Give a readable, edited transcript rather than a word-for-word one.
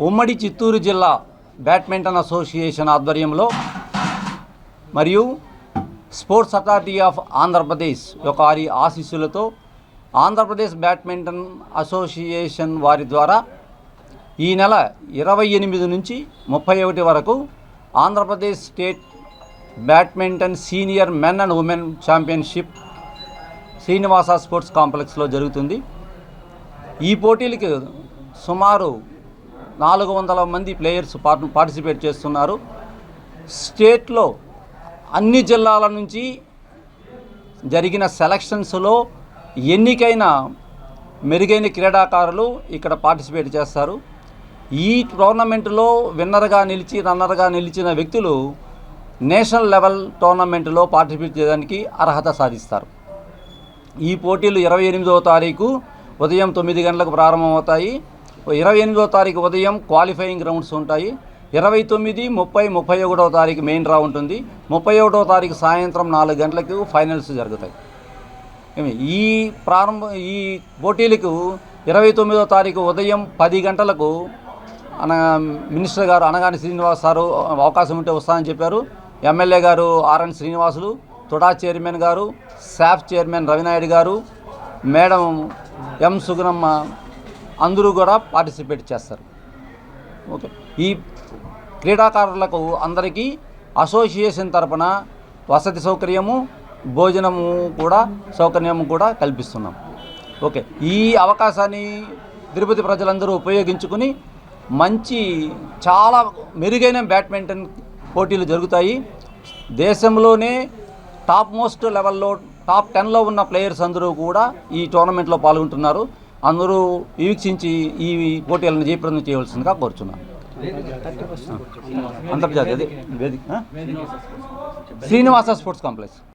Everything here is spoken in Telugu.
ఉమ్మడి చిత్తూరు జిల్లా బ్యాడ్మింటన్ అసోసియేషన్ ఆధ్వర్యంలో మరియు స్పోర్ట్స్ అథారిటీ ఆఫ్ ఆంధ్రప్రదేశ్ యొక్క వారి ఆశీస్సులతో ఆంధ్రప్రదేశ్ బ్యాడ్మింటన్ అసోసియేషన్ వారి ద్వారా ఈ నెల 28 నుంచి 31 వరకు Andhra Pradesh state badminton senior men and women championship Srinivasa sports కాంప్లెక్స్లో జరుగుతుంది. ఈ పోటీలకి సుమారు 400 మంది ప్లేయర్స్ పార్టిసిపేట్ చేస్తున్నారు. స్టేట్లో అన్ని జిల్లాల నుంచి జరిగిన సెలక్షన్స్లో ఎన్నికైన మెరుగైన క్రీడాకారులు ఇక్కడ పార్టిసిపేట్ చేస్తారు. ఈ టోర్నమెంట్లో విన్నర్గా నిలిచి రన్నర్గా నిలిచిన వ్యక్తులు నేషనల్ లెవెల్ టోర్నమెంట్లో పార్టిసిపేట్ చేయడానికి అర్హత సాధిస్తారు. ఈ పోటీలు 28వ తారీఖు ఉదయం 9 గంటలకు ప్రారంభమవుతాయి. 28వ తారీఖు ఉదయం క్వాలిఫైయింగ్ రౌండ్స్ ఉంటాయి. 29, 30, 31వ తారీఖు మెయిన్ డ్రా ఉంటుంది. 31వ తారీఖు సాయంత్రం 4 గంటలకు ఫైనల్స్ జరుగుతాయి. ఈ పోటీలకు 29వ తారీఖు ఉదయం 10 గంటలకు మినిస్టర్ గారు అనగాని శ్రీనివాస్ సారు అవకాశం ఉంటే వస్తానని చెప్పారు. ఎమ్మెల్యే గారు ఆర్ఎన్ శ్రీనివాసులు, తుడా చైర్మన్ గారు, శాఫ్ చైర్మన్ రవినాయుడు గారు, మేడం ఎం సుగుణమ్మ అందరూ కూడా పార్టిసిపేట్ చేస్తారు. ఓకే, ఈ క్రీడాకారులకు అందరికీ అసోసియేషన్ తరపున వసతి సౌకర్యము, భోజనము కూడా సౌకర్యము కూడా కల్పిస్తున్నాం. ఓకే, ఈ అవకాశాన్ని తిరుపతి ప్రజలందరూ ఉపయోగించుకుని చాలా మెరుగైన బ్యాడ్మింటన్ పోటీలు జరుగుతాయి. దేశంలోనే టాప్ మోస్ట్ లెవెల్లో టాప్ 10లో ఉన్న ప్లేయర్స్ అందరూ కూడా ఈ టోర్నమెంట్లో పాల్గొంటున్నారు. అందరూ వీక్షించి ఈ పోటీలను జయప్రదం చేయవలసిందిగా కోరుచున్నాను. అంతర్జాతీయ శ్రీనివాస స్పోర్ట్స్ కాంప్లెక్స్.